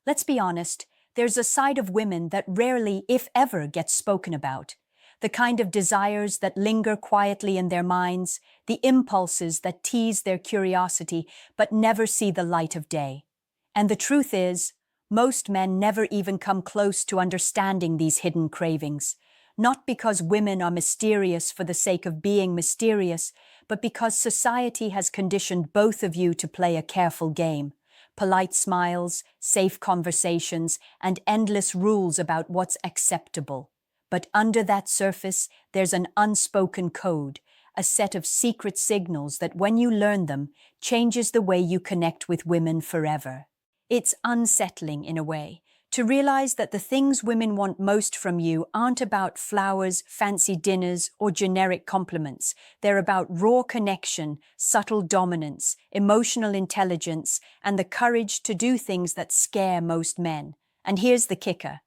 Let's be honest, there's a side of women that rarely, if ever, gets spoken about. The kind of desires that linger quietly in their minds, the impulses that tease their curiosity but never see the light of day. And the truth is, most men never even come close to understanding these hidden cravings. Not because women are mysterious for the sake of being mysterious, but because society has conditioned both of you to play a careful game. Polite smiles, safe conversations, and endless rules about what's acceptable. But under that surface, there's an unspoken code, a set of secret signals that when you learn them, changes the way you connect with women forever. It's unsettling in a way, to realize that the things women want most from you aren't about flowers, fancy dinners, or generic compliments. They're about raw connection, subtle dominance, emotional intelligence, and the courage to do things that scare most men. And here's the kicker.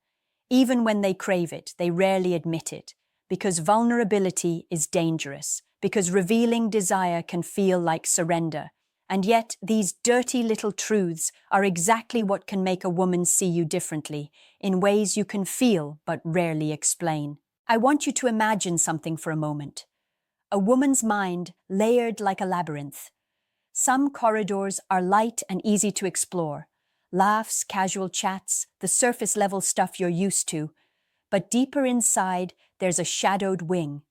Even when they crave it, they rarely admit it, because vulnerability is dangerous, because revealing desire can feel like surrender. And yet, these dirty little truths are exactly what can make a woman see you differently, in ways you can feel but rarely explain. I want you to imagine something for a moment. A woman's mind layered like a labyrinth. Some corridors are light and easy to explore. Laughs, casual chats, the surface-level stuff you're used to. But deeper inside, there's a shadowed wing.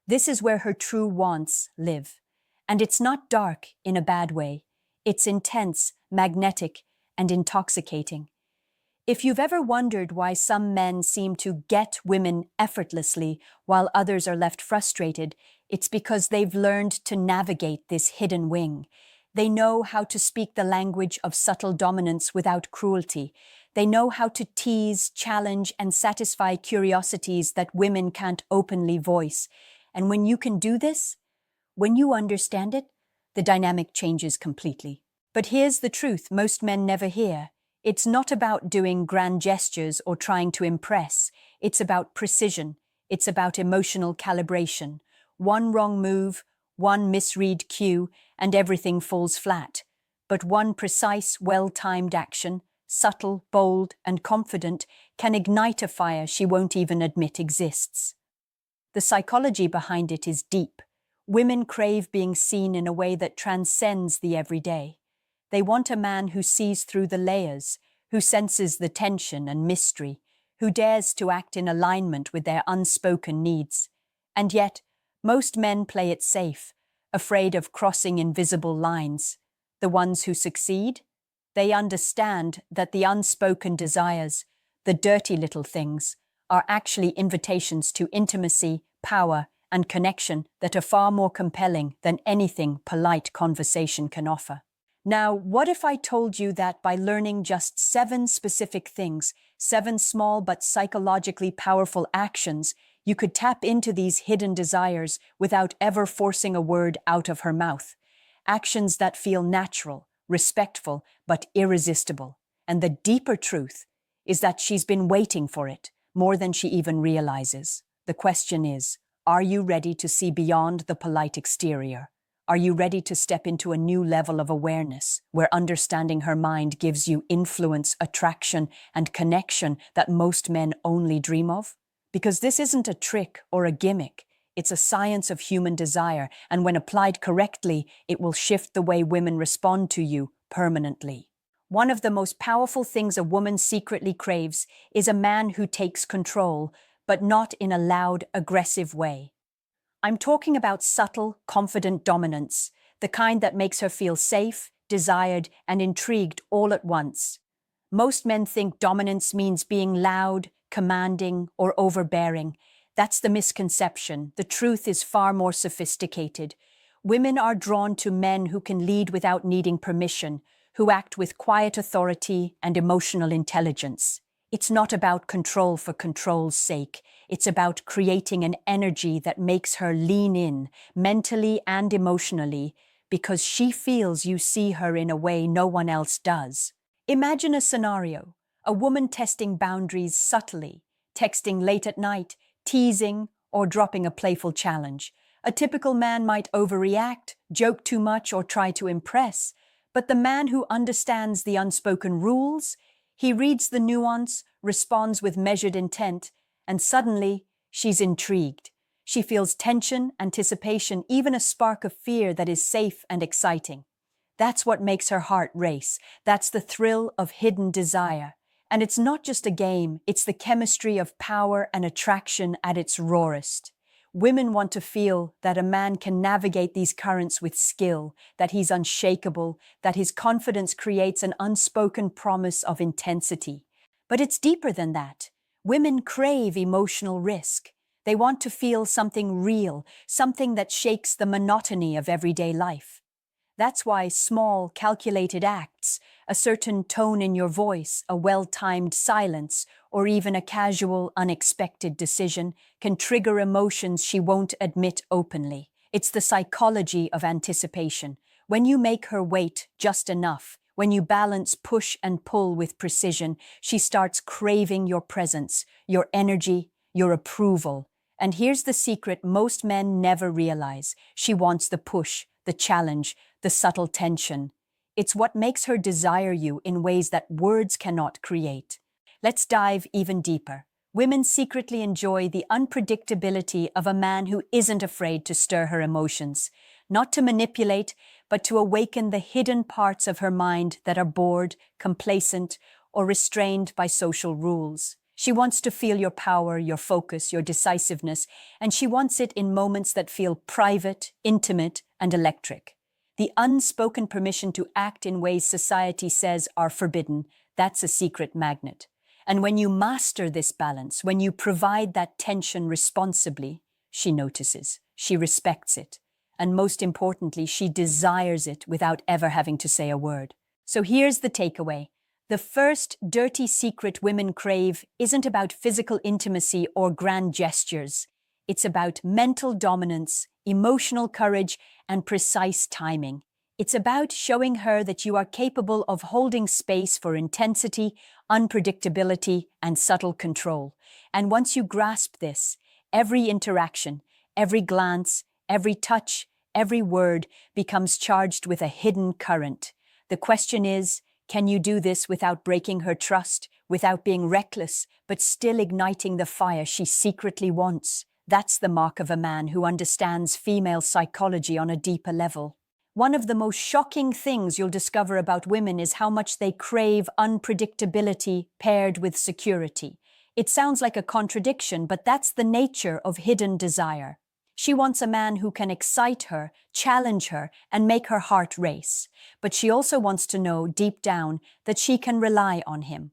This is where her true wants live. And it's not dark in a bad way. It's intense, magnetic, and intoxicating. If you've ever wondered why some men seem to get women effortlessly while others are left frustrated, it's because they've learned to navigate this hidden wing. They know how to speak the language of subtle dominance without cruelty. They know how to tease, challenge, and satisfy curiosities that women can't openly voice. And when you can do this, when you understand it, the dynamic changes completely. But here's the truth most men never hear. It's not about doing grand gestures or trying to impress. It's about precision. It's about emotional calibration. One wrong move, one misread cue, and everything falls flat. But one precise, well-timed action, subtle, bold, and confident, can ignite a fire she won't even admit exists. The psychology behind it is deep. Women crave being seen in a way that transcends the everyday. They want a man who sees through the layers, who senses the tension and mystery, who dares to act in alignment with their unspoken needs. And yet, most men play it safe, afraid of crossing invisible lines. The ones who succeed? They understand that the unspoken desires, the dirty little things, are actually invitations to intimacy, power, and connection that are far more compelling than anything polite conversation can offer. Now, what if I told you that by learning just 7 specific things, 7 small but psychologically powerful actions, you could tap into these hidden desires without ever forcing a word out of her mouth? Actions that feel natural, respectful, but irresistible. And the deeper truth is that she's been waiting for it more than she even realizes. The question is, are you ready to see beyond the polite exterior? Are you ready to step into a new level of awareness, where understanding her mind gives you influence, attraction, and connection that most men only dream of? Because this isn't a trick or a gimmick. It's a science of human desire, and when applied correctly, it will shift the way women respond to you permanently. One of the most powerful things a woman secretly craves is a man who takes control, but not in a loud, aggressive way. I'm talking about subtle, confident dominance, the kind that makes her feel safe, desired, and intrigued all at once. Most men think dominance means being loud, commanding, or overbearing. That's the misconception. The truth is far more sophisticated. Women are drawn to men who can lead without needing permission, who act with quiet authority and emotional intelligence. It's not about control for control's sake. It's about creating an energy that makes her lean in, mentally and emotionally, because she feels you see her in a way no one else does. Imagine a scenario: a woman testing boundaries subtly, texting late at night, teasing, or dropping a playful challenge. A typical man might overreact, joke too much, or try to impress. But the man who understands the unspoken rules, He reads the nuance, responds with measured intent, and suddenly she's intrigued. She feels tension, anticipation, even a spark of fear that is safe and exciting. That's what makes her heart race. That's the thrill of hidden desire. And it's not just a game, it's the chemistry of power and attraction at its rawest. Women want to feel that a man can navigate these currents with skill, that he's unshakable, that his confidence creates an unspoken promise of intensity. But it's deeper than that. Women crave emotional risk. They want to feel something real, something that shakes the monotony of everyday life. That's why small, calculated acts, a certain tone in your voice, a well-timed silence, or even a casual, unexpected decision can trigger emotions she won't admit openly. It's the psychology of anticipation. When you make her wait just enough, when you balance push and pull with precision, she starts craving your presence, your energy, your approval. And here's the secret most men never realize. She wants the push, the challenge, the subtle tension. It's what makes her desire you in ways that words cannot create. Let's dive even deeper. Women secretly enjoy the unpredictability of a man who isn't afraid to stir her emotions, not to manipulate, but to awaken the hidden parts of her mind that are bored, complacent, or restrained by social rules. She wants to feel your power, your focus, your decisiveness, and she wants it in moments that feel private, intimate, and electric. The unspoken permission to act in ways society says are forbidden, that's a secret magnet. And when you master this balance, when you provide that tension responsibly, she notices, she respects it, and most importantly, she desires it without ever having to say a word. So here's the takeaway. The first dirty secret women crave isn't about physical intimacy or grand gestures. It's about mental dominance, emotional courage, and precise timing. It's about showing her that you are capable of holding space for intensity, unpredictability, and subtle control. And once you grasp this, every interaction, every glance, every touch, every word becomes charged with a hidden current. The question is, can you do this without breaking her trust, without being reckless, but still igniting the fire she secretly wants? That's the mark of a man who understands female psychology on a deeper level. One of the most shocking things you'll discover about women is how much they crave unpredictability paired with security. It sounds like a contradiction, but that's the nature of hidden desire. She wants a man who can excite her, challenge her, and make her heart race. But she also wants to know deep down that she can rely on him.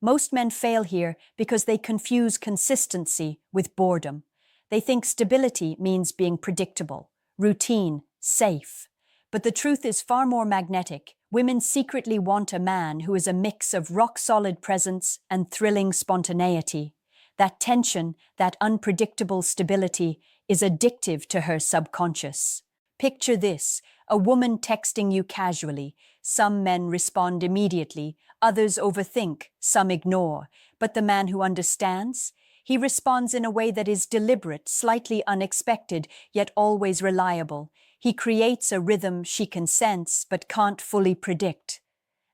Most men fail here because they confuse consistency with boredom. They think stability means being predictable, routine, safe. But the truth is far more magnetic. Women secretly want a man who is a mix of rock-solid presence and thrilling spontaneity. That tension, that unpredictable stability, is addictive to her subconscious. Picture this, a woman texting you casually. Some men respond immediately, others overthink, some ignore. But the man who understands? He responds in a way that is deliberate, slightly unexpected, yet always reliable. He creates a rhythm she can sense but can't fully predict.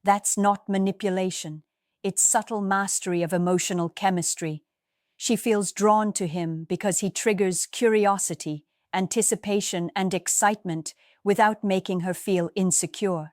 That's not manipulation. It's subtle mastery of emotional chemistry. She feels drawn to him because he triggers curiosity, anticipation, and excitement without making her feel insecure.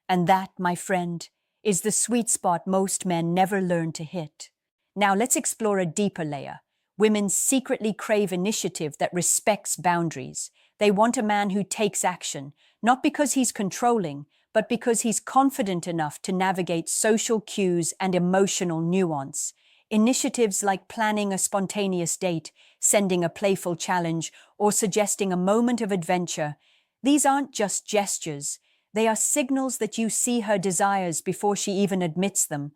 And that, my friend, is the sweet spot most men never learn to hit. Now let's explore a deeper layer. Women secretly crave initiative that respects boundaries. They want a man who takes action, not because he's controlling, but because he's confident enough to navigate social cues and emotional nuance. Initiatives like planning a spontaneous date, sending a playful challenge, or suggesting a moment of adventure, these aren't just gestures. They are signals that you see her desires before she even admits them.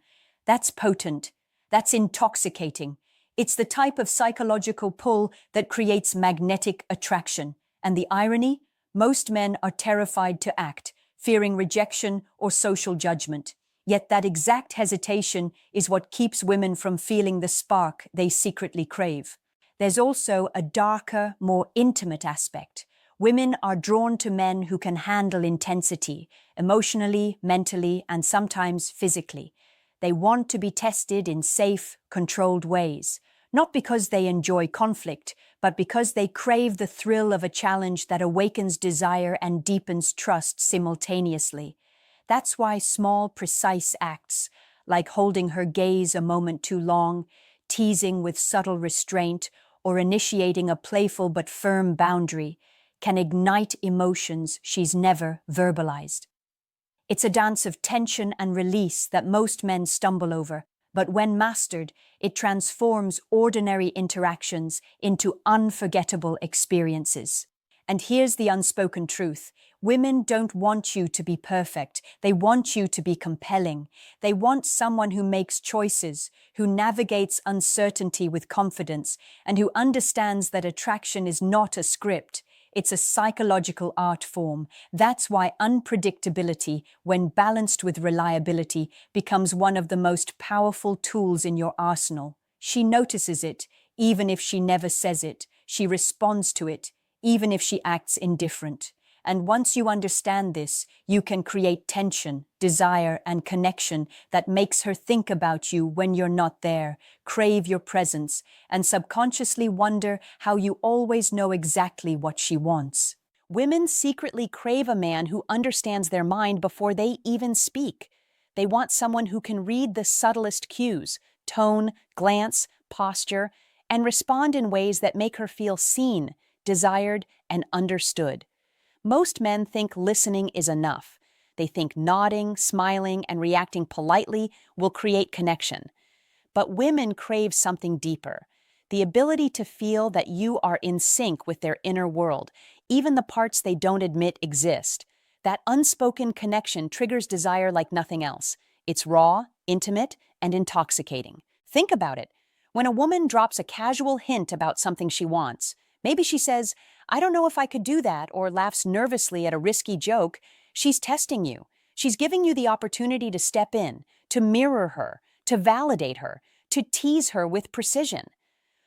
That's potent. That's intoxicating. It's the type of psychological pull that creates magnetic attraction. And the irony? Most men are terrified to act, fearing rejection or social judgment. Yet that exact hesitation is what keeps women from feeling the spark they secretly crave. There's also a darker, more intimate aspect. Women are drawn to men who can handle intensity, emotionally, mentally, and sometimes physically. They want to be tested in safe, controlled ways, not because they enjoy conflict, but because they crave the thrill of a challenge that awakens desire and deepens trust simultaneously. That's why small, precise acts, like holding her gaze a moment too long, teasing with subtle restraint, or initiating a playful but firm boundary, can ignite emotions she's never verbalized. It's a dance of tension and release that most men stumble over, but when mastered, it transforms ordinary interactions into unforgettable experiences. And here's the unspoken truth. Women don't want you to be perfect. They want you to be compelling. They want someone who makes choices, who navigates uncertainty with confidence, and who understands that attraction is not a script. It's a psychological art form. That's why unpredictability, when balanced with reliability, becomes one of the most powerful tools in your arsenal. She notices it, even if she never says it. She responds to it, even if she acts indifferent. And once you understand this, you can create tension, desire, and connection that makes her think about you when you're not there, crave your presence, and subconsciously wonder how you always know exactly what she wants. Women secretly crave a man who understands their mind before they even speak. They want someone who can read the subtlest cues, tone, glance, posture, and respond in ways that make her feel seen, desired, and understood. Most men think listening is enough. They think nodding, smiling, and reacting politely will create connection. But women crave something deeper, the ability to feel that you are in sync with their inner world, even the parts they don't admit exist. That unspoken connection triggers desire like nothing else. It's raw, intimate, and intoxicating. Think about it. When a woman drops a casual hint about something she wants, maybe she says, "I don't know if I could do that," or laughs nervously at a risky joke, she's testing you. She's giving you the opportunity to step in, to mirror her, to validate her, to tease her with precision.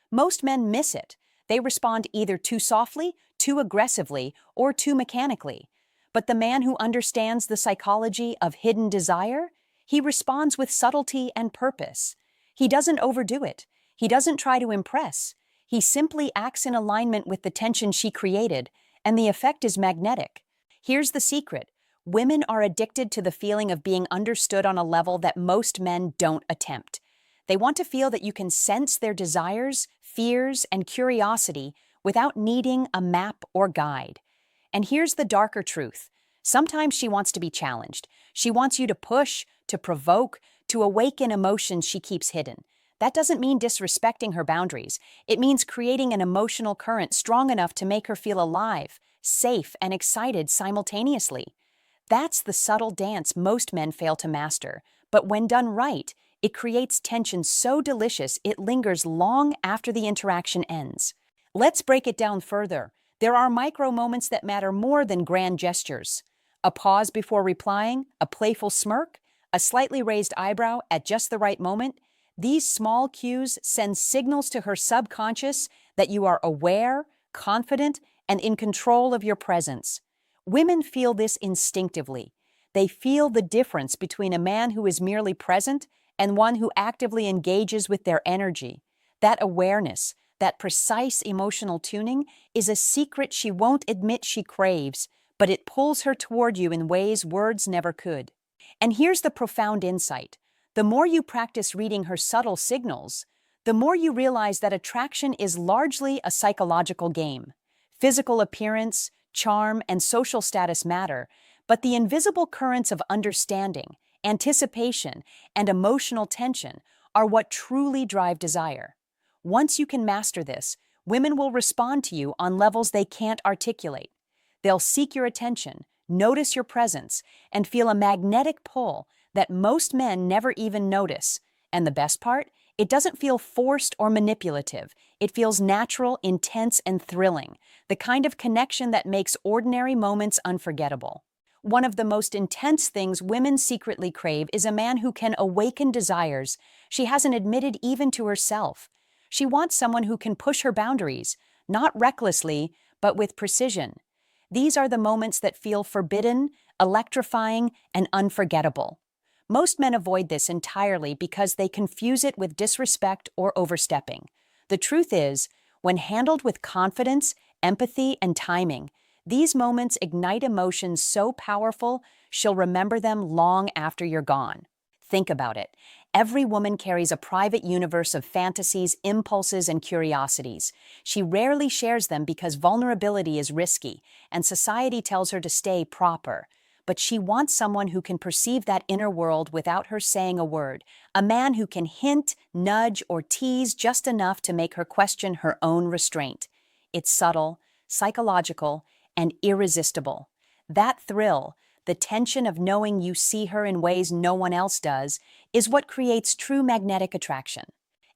Most men miss it. They respond either too softly, too aggressively, or too mechanically. But the man who understands the psychology of hidden desire, he responds with subtlety and purpose. He doesn't overdo it. He doesn't try to impress. He simply acts in alignment with the tension she created, and the effect is magnetic. Here's the secret. Women are addicted to the feeling of being understood on a level that most men don't attempt. They want to feel that you can sense their desires, fears, and curiosity without needing a map or guide. And here's the darker truth. Sometimes she wants to be challenged. She wants you to push, to provoke, to awaken emotions she keeps hidden. That doesn't mean disrespecting her boundaries. It means creating an emotional current strong enough to make her feel alive, safe, and excited simultaneously. That's the subtle dance most men fail to master, but when done right, it creates tension so delicious it lingers long after the interaction ends. Let's break it down further. There are micro moments that matter more than grand gestures. A pause before replying, a playful smirk, a slightly raised eyebrow at just the right moment. These small cues send signals to her subconscious that you are aware, confident, and in control of your presence. Women feel this instinctively. They feel the difference between a man who is merely present and one who actively engages with their energy. That awareness, that precise emotional tuning, is a secret she won't admit she craves, but it pulls her toward you in ways words never could. And here's the profound insight. The more you practice reading her subtle signals, the more you realize that attraction is largely a psychological game. Physical appearance, charm, and social status matter, but the invisible currents of understanding, anticipation, and emotional tension are what truly drive desire. Once you can master this, women will respond to you on levels they can't articulate. They'll seek your attention, notice your presence, and feel a magnetic pull that most men never even notice. And the best part? It doesn't feel forced or manipulative. It feels natural, intense, and thrilling, the kind of connection that makes ordinary moments unforgettable. One of the most intense things women secretly crave is a man who can awaken desires she hasn't admitted even to herself. She wants someone who can push her boundaries, not recklessly, but with precision. These are the moments that feel forbidden, electrifying, and unforgettable. Most men avoid this entirely because they confuse it with disrespect or overstepping. The truth is, when handled with confidence, empathy, and timing, these moments ignite emotions so powerful she'll remember them long after you're gone. Think about it. Every woman carries a private universe of fantasies, impulses, and curiosities. She rarely shares them because vulnerability is risky, and society tells her to stay proper. But she wants someone who can perceive that inner world without her saying a word, a man who can hint, nudge, or tease just enough to make her question her own restraint. It's subtle, psychological, and irresistible. That thrill, the tension of knowing you see her in ways no one else does, is what creates true magnetic attraction.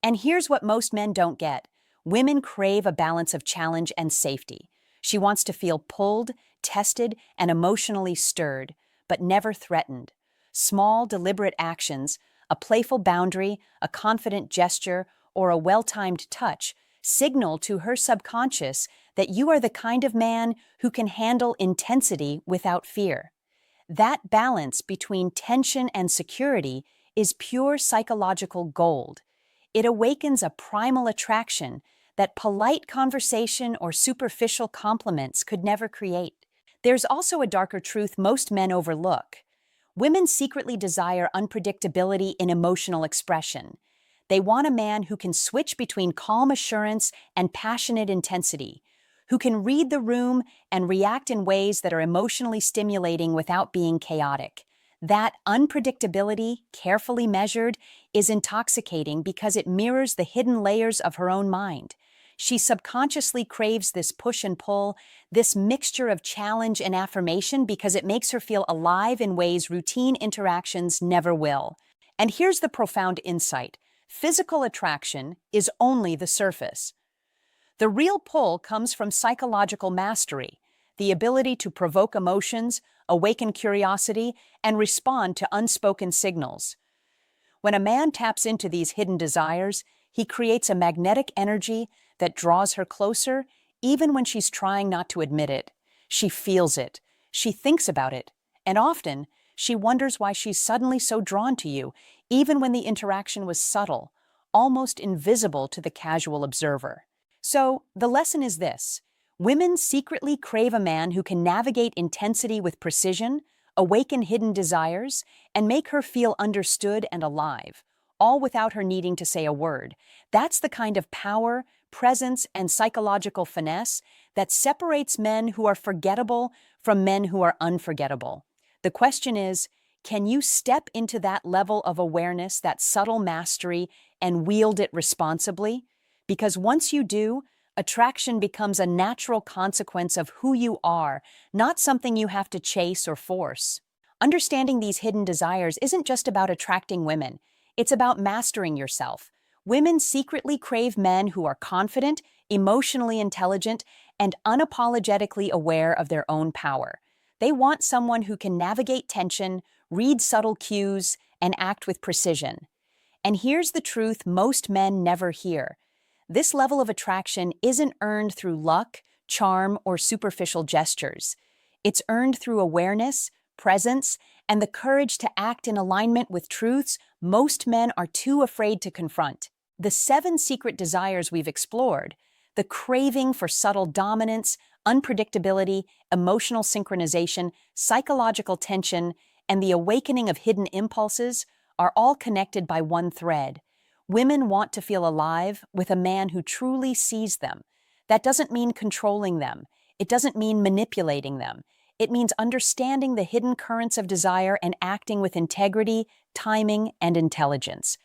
And here's what most men don't get. Women crave a balance of challenge and safety. She wants to feel pulled, tested, and emotionally stirred, but never threatened. Small, deliberate actions, a playful boundary, a confident gesture, or a well-timed touch signal to her subconscious that you are the kind of man who can handle intensity without fear. That balance between tension and security is pure psychological gold. It awakens a primal attraction that polite conversation or superficial compliments could never create. There's also a darker truth most men overlook. Women secretly desire unpredictability in emotional expression. They want a man who can switch between calm assurance and passionate intensity, who can read the room and react in ways that are emotionally stimulating without being chaotic. That unpredictability, carefully measured, is intoxicating because it mirrors the hidden layers of her own mind. She subconsciously craves this push and pull, this mixture of challenge and affirmation because it makes her feel alive in ways routine interactions never will. And here's the profound insight. Physical attraction is only the surface. The real pull comes from psychological mastery, the ability to provoke emotions, awaken curiosity, and respond to unspoken signals. When a man taps into these hidden desires, he creates a magnetic energy that draws her closer, even when she's trying not to admit it. She feels it, she thinks about it, and often she wonders why she's suddenly so drawn to you, even when the interaction was subtle, almost invisible to the casual observer. So, the lesson is this. Women secretly crave a man who can navigate intensity with precision, awaken hidden desires, and make her feel understood and alive, all without her needing to say a word. That's the kind of power, presence, and psychological finesse that separates men who are forgettable from men who are unforgettable. The question is, can you step into that level of awareness, that subtle mastery, and wield it responsibly? Because once you do, attraction becomes a natural consequence of who you are, not something you have to chase or force. Understanding these hidden desires isn't just about attracting women. It's about mastering yourself. Women secretly crave men who are confident, emotionally intelligent, and unapologetically aware of their own power. They want someone who can navigate tension, read subtle cues, and act with precision. And here's the truth most men never hear. This level of attraction isn't earned through luck, charm, or superficial gestures. It's earned through awareness, presence, and the courage to act in alignment with truths most men are too afraid to confront. The 7 secret desires we've explored, the craving for subtle dominance, unpredictability, emotional synchronization, psychological tension, and the awakening of hidden impulses, are all connected by one thread. Women want to feel alive with a man who truly sees them. That doesn't mean controlling them. It doesn't mean manipulating them. It means understanding the hidden currents of desire and acting with integrity, timing, and intelligence.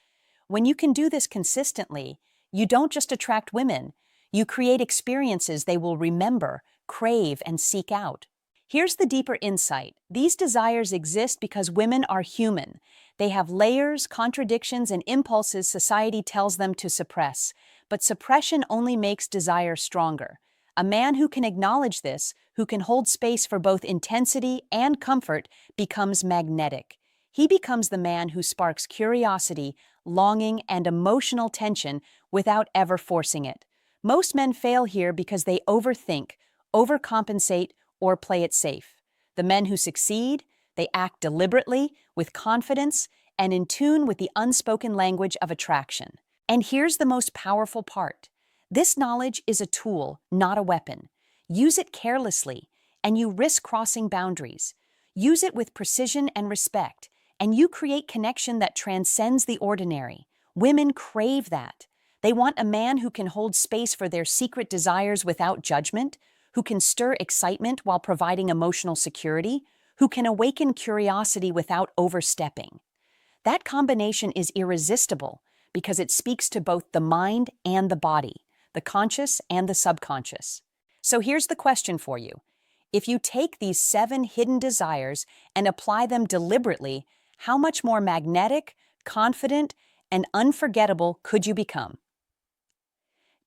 When you can do this consistently, you don't just attract women. You create experiences they will remember, crave, and seek out. Here's the deeper insight. These desires exist because women are human. They have layers, contradictions, and impulses society tells them to suppress. But suppression only makes desire stronger. A man who can acknowledge this, who can hold space for both intensity and comfort, becomes magnetic. He becomes the man who sparks curiosity, longing, and emotional tension without ever forcing it. Most men fail here because they overthink, overcompensate, or play it safe. The men who succeed, they act deliberately, with confidence, and in tune with the unspoken language of attraction. And here's the most powerful part. This knowledge is a tool, not a weapon. Use it carelessly, and you risk crossing boundaries. Use it with precision and respect, and you create connection that transcends the ordinary. Women crave that. They want a man who can hold space for their secret desires without judgment, who can stir excitement while providing emotional security, who can awaken curiosity without overstepping. That combination is irresistible because it speaks to both the mind and the body, the conscious and the subconscious. So here's the question for you. If you take these 7 hidden desires and apply them deliberately, how much more magnetic, confident, and unforgettable could you become?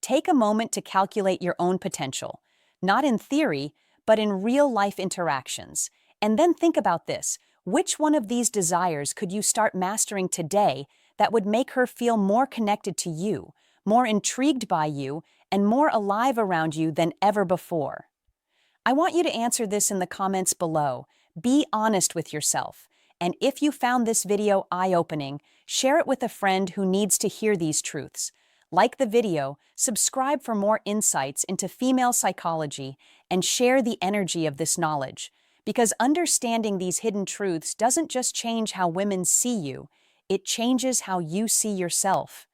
Take a moment to calculate your own potential, not in theory, but in real-life interactions. And then think about this. Which one of these desires could you start mastering today that would make her feel more connected to you, more intrigued by you, and more alive around you than ever before? I want you to answer this in the comments below. Be honest with yourself. And if you found this video eye-opening, share it with a friend who needs to hear these truths. Like the video, subscribe for more insights into female psychology, and share the energy of this knowledge. Because understanding these hidden truths doesn't just change how women see you, it changes how you see yourself.